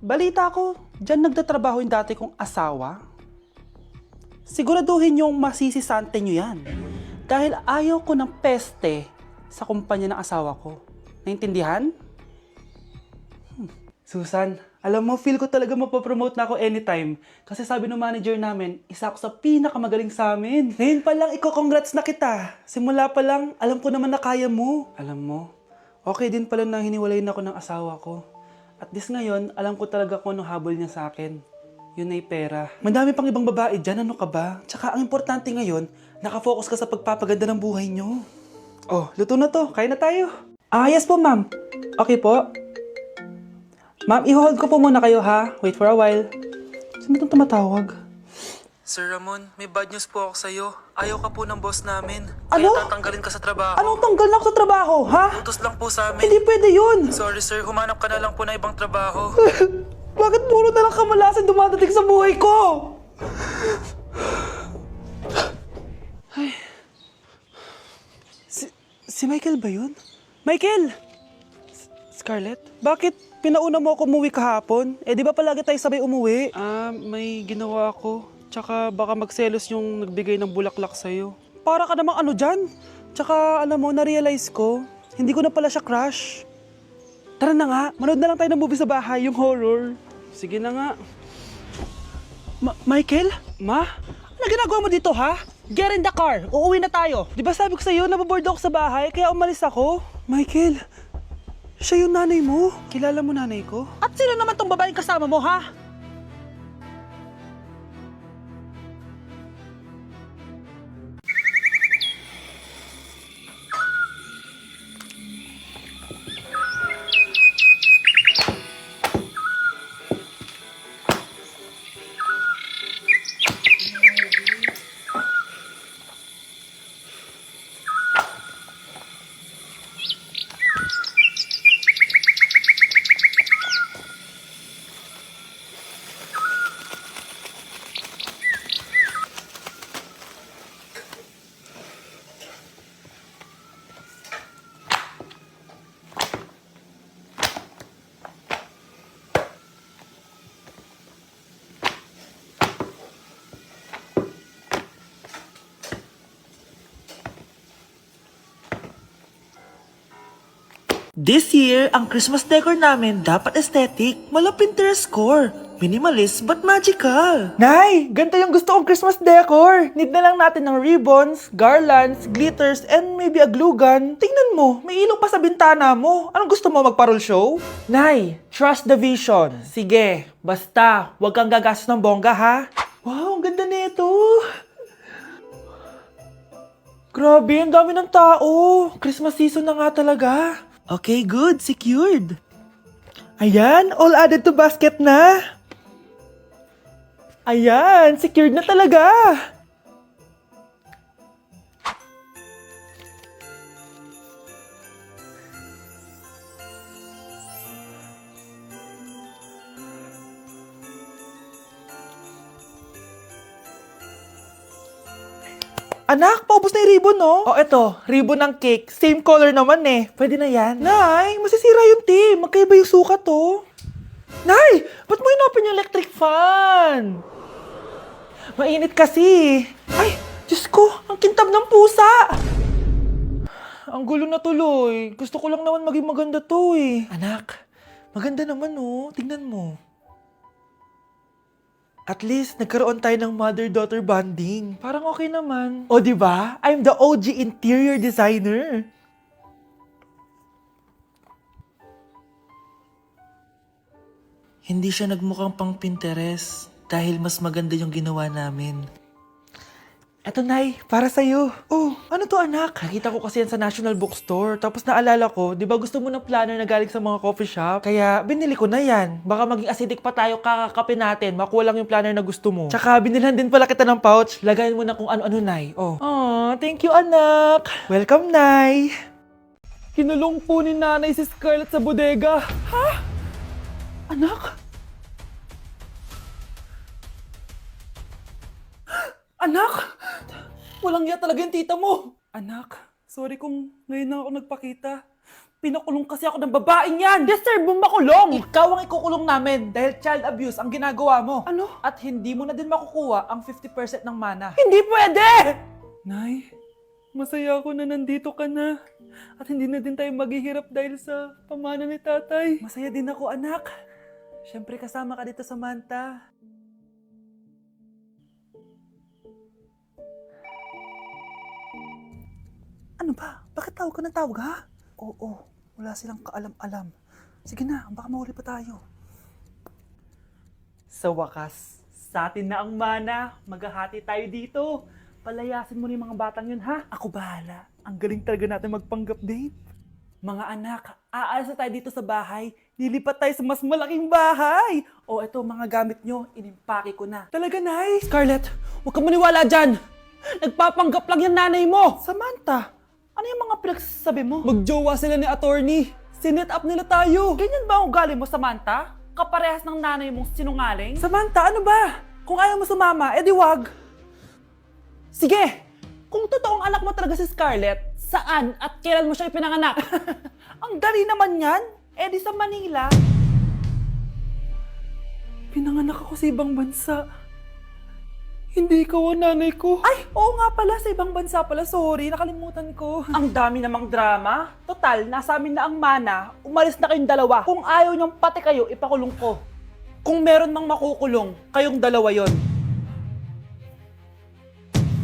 Balita ko, dyan nagtatrabaho yung dati kong asawa. Siguraduhin yung masisisante nyo yan. Dahil ayaw ko ng peste sa kumpanya ng asawa ko. Naintindihan? Susan, alam mo, feel ko talaga mapopromote na ako anytime. Kasi sabi ng manager namin, isa ako sa pinakamagaling sa amin. Ngayon pa lang, congrats na kita. Simula pa lang, alam ko naman na kaya mo. Alam mo, okay din pala na hiniwalayin ako ng asawa ko. At this ngayon, alam ko talaga kung anong habol niya sa akin. Yun ay pera. Madami pang ibang babae dyan, ano ka ba? Tsaka ang importante ngayon, nakafocus ka sa pagpapaganda ng buhay nyo. Oh, luto na to. Kain na tayo. Ah, yes po, ma'am. Okay po. Ma'am, i-hold ko po muna kayo, ha? Wait for a while. Sino itong tumatawag? Sir Ramon, may bad news po ako sa'yo. Ayaw ka po ng boss namin. Ano? Kaya tatanggalin ka sa trabaho. Anong tanggal na ako sa trabaho, ha? Utos lang po sa amin. Hindi pwede yun. Sorry sir, humanap ka na lang po na ibang trabaho. Bakit puro na lang kamalasan dumadating sa buhay ko? Ay. Si Michael ba yun? Michael! Scarlett? Bakit pinauna mo ako umuwi kahapon? Eh di ba palagi tayo sabay umuwi? May ginawa ako. Tsaka baka magselos yung nagbigay ng bulaklak sa'yo. Para ka namang ano dyan? Tsaka alam mo, na-realize ko, hindi ko na pala siya crush. Tara na nga, manood na lang tayo ng movie sa bahay, yung horror. Sige na nga. Michael? Ma? Ano ginagawa mo dito, ha? Get in the car, uuwi na tayo. Di ba sabi ko sa'yo, nababoard ako sa bahay, kaya umalis ako? Michael, siya yung nanay mo. Kilala mo nanay ko? At sino naman tong babaeng kasama mo, ha? This year, ang Christmas decor namin dapat aesthetic, mala Pinterest score. Minimalist but magical. Nay, ganito yung gusto kong Christmas decor. Need na lang natin ng ribbons, garlands, glitters, and maybe a glue gun. Tingnan mo, may ilong pa sa bintana mo. Anong gusto mo, magparol show? Nay, trust the vision. Sige, basta, huwag kang gagastos ng bongga, ha? Wow, ang ganda nito. Grabe, ang dami ng tao. Christmas season na nga talaga. Okay, good. Secured. Ayan, all added to basket na. Ayan, secured na talaga. Anak, paubos na yung ribbon, no? Oh, eto, ribbon ng cake. Same color naman eh. Pwede na yan. Nay, masisira yung team. Magkaiba yung sukat, oh. Nay, ba't mo inopin yung electric fan? Mainit kasi. Ay, Diyos ko, ang kintab ng pusa. Ang gulo na tuloy. Gusto ko lang naman maging maganda to eh. Anak, maganda naman oh. Tingnan mo. At least, nagkaroon tayo ng mother-daughter bonding. Parang okay naman. O, di ba? I'm the OG interior designer. Hindi siya nagmukhang pang Pinterest dahil mas maganda yung ginawa namin. Eto, Nay, para sa'yo. Oh, ano to, anak? Nakita ko kasi yan sa National Bookstore. Tapos naalala ko, di ba gusto mo ng planner na galing sa mga coffee shop? Kaya binili ko na yan. Baka maging acidic pa tayo kakakape natin. Makuha lang yung planner na gusto mo. Tsaka binilhan din pala kita ng pouch. Lagayin mo na kung ano-ano, Nay. Oh. Aw, thank you, anak. Welcome, Nay. Kinulong po ni Nanay si Scarlett sa bodega. Ha? Anak? Anak! Walang iya talaga yung tita mo! Anak, sorry kung ngayon na ako nagpakita. Pinakulong kasi ako ng babaeng yan! Deserve mo makulong! Ikaw ang ikukulong namin dahil child abuse ang ginagawa mo. Ano? At hindi mo na din makukuha ang 50% ng mana. Hindi pwede! Nay, masaya ako na nandito ka na. At hindi na din tayo maghihirap dahil sa pamana ni tatay. Masaya din ako, anak. Siyempre kasama ka dito sa Manta. Ano ba? Bakit tawag ka ng tawag, ha? Oo, wala silang kaalam-alam. Sige na, baka mahuli pa tayo. Sa wakas, sa atin na ang mana. Maghahati tayo dito. Palayasin mo na yung mga batang yun, ha? Ako bahala. Ang galing talaga natin magpanggap, Dave. Mga anak, aalis na tayo dito sa bahay. Lilipat tayo sa mas malaking bahay. O eto, mga gamit nyo, inimpake ko na. Talaga, Nay? Scarlett, huwag ka maniwala dyan. Nagpapanggap lang yung nanay mo. Samantha, ano yung mga pinagsasabi mo? Magjowa sila ni attorney. Sinet up nila tayo. Ganyan ba ang ugali mo, Samantha? Kaparehas ng nanay mong sinungaling? Samantha, ano ba? Kung ayaw mo sumama, edi wag. Sige, kung totoong anak mo talaga si Scarlett, saan at kailan mo siya ipinanganak? Ang dali naman yan. Edi sa Manila. Pinanganak ako sa ibang bansa. Hindi ikaw ang nanay ko. Ay, oo nga pala, sa ibang bansa pala. Sorry, nakalimutan ko. Ang dami namang drama. Total, nasa amin na ang mana. Umalis na kayong dalawa. Kung ayaw niyong pati kayo, ipakulong ko. Kung meron mang makukulong, kayong dalawa yon.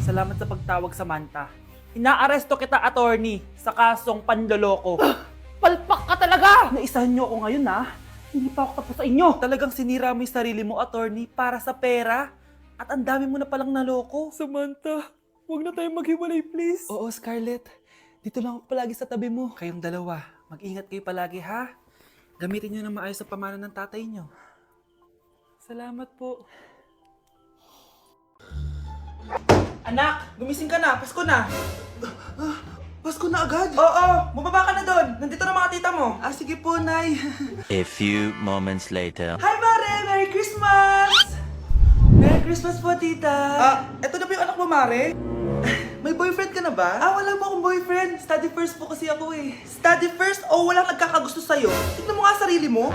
Salamat sa pagtawag, Samantha. Inaaresto kita, attorney, sa kasong panloloko. Palpak ka talaga! Naisahan niyo ako ngayon, ha? Hindi pa ako tapos sa inyo. Talagang sinira mo yung sarili mo, attorney, para sa pera. At ang dami mo na palang naloko. Samantha, huwag na tayong maghiwalay, please. Oo, Scarlett. Dito lang ako palagi sa tabi mo. Kayong dalawa, mag-ingat kayo palagi, ha? Gamitin niyo na maayos sa pamana ng tatay niyo. Salamat po. Anak, gumising ka na. Pasko na. Pasko na agad? Oo, bumaba ka na doon. Nandito na mga tita mo. Ah, sige po, Nay. A few moments later. Hi, Mare! Merry Christmas! Merry Christmas po, tita. Eto na ba yung anak mo, Mare? May boyfriend ka na ba? Wala po akong boyfriend. Study first po kasi ako eh. Study first o walang nagkakagusto sa'yo? Tignan mo nga sarili mo.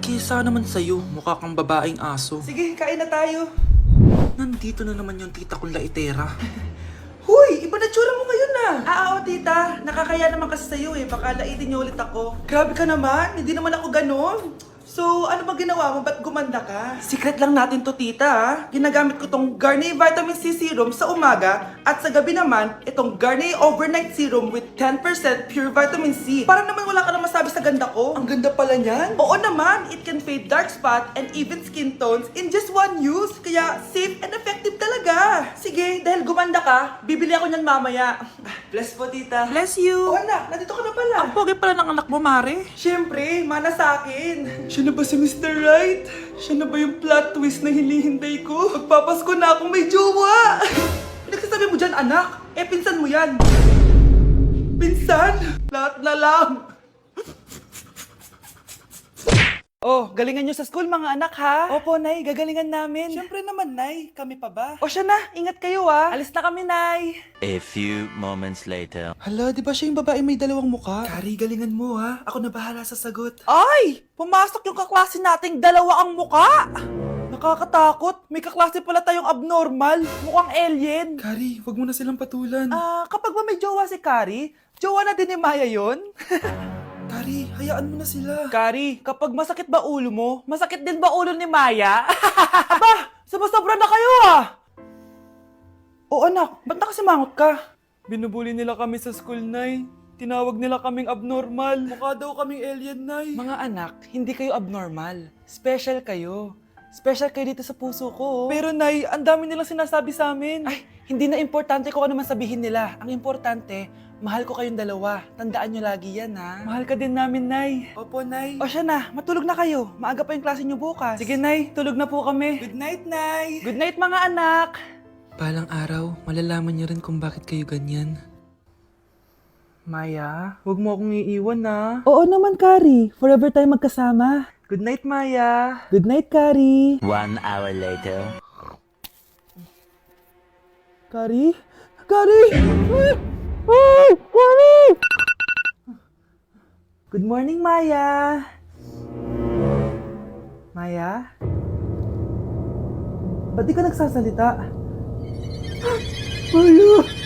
Kesa naman sa'yo, mukha kang babaeng aso. Sige, kain na tayo. Nandito na naman yung tita kong laitera. Huy, iba na tsura mo ngayon na. Oo, tita. Nakakaya naman kasi sa'yo eh. Baka laitin niyo ulit ako. Grabe ka naman. Hindi naman ako ganun. So, ano ba ginawa mo? Ba't gumanda ka? Secret lang natin to, tita, ha? Ginagamit ko tong Garnier Vitamin C Serum sa umaga at sa gabi naman, itong Garnier Overnight Serum with 10% pure vitamin C. Para naman wala ka na masabi sa ganda ko. Ang ganda pala niyan. Oo naman, it can fade dark spot and even skin tones in just one use. Kaya safe and effective talaga. Sige, dahil gumanda ka, bibili ako niyan mamaya. Bless po, tita. Bless you! Oo, anak, nandito ka na pala. Ang pogi pala ng anak mo, Mare. Siyempre, mana sa akin. Siya na ba si Mr. Right? Siya na ba yung plot twist na hinihintay ko? Magpapasko na akong may jowa! Nagsasabi mo dyan, anak? Pinsan mo yan. Pinsan? Lahat na lang. Oh, galingan nyo sa school mga anak ha? Opo, Nay, gagalingan namin. Siyempre naman, Nay. Kami pa ba? O siya na, ingat kayo ha. Alis na kami, Nay. A few moments later. Hala, di ba siya yung babae may dalawang muka? Kari, galingan mo ha. Ako na bahala sa sagot. Ay! Pumasok yung kaklase nating dalawa ang muka! Nakakatakot. May kaklase pala tayong abnormal. Mukhang alien. Kari, wag mo na silang patulan. Kapag ba may jowa si Kari, jowa na din ni Maya yun? Kari, hayaan mo na sila. Kari, kapag masakit ba ulo mo, masakit din ba ulo ni Maya? Aba, sobra na kayo ah! O anak, ba't nakasimangot ka? Binubuli nila kami sa school, Nay. Tinawag nila kaming abnormal. Mukha daw kaming alien, Nay. Mga anak, hindi kayo abnormal. Special kayo. Special kayo dito sa puso ko. Pero Nay, ang dami nilang sinasabi sa amin. Ay, hindi na importante kung ano man sabihin nila. Ang importante, mahal ko kayong dalawa. Tandaan nyo lagi yan, ha? Mahal ka din namin, Nay. Opo, Nay. O siya na, matulog na kayo. Maaga pa yung klase nyo bukas. Sige, Nay. Tulog na po kami. Good night, Nay. Good night, mga anak. Balang araw, malalaman niyo rin kung bakit kayo ganyan. Maya, huwag mo akong iiwan, na. Oo naman, Kari. Forever tayo magkasama. Good night, Maya. Good night, Kari. 1 hour later. Kari? Kari! Ay! Kari! Good morning, Maya! Maya? Ba't di ka nagsasalita? Maya!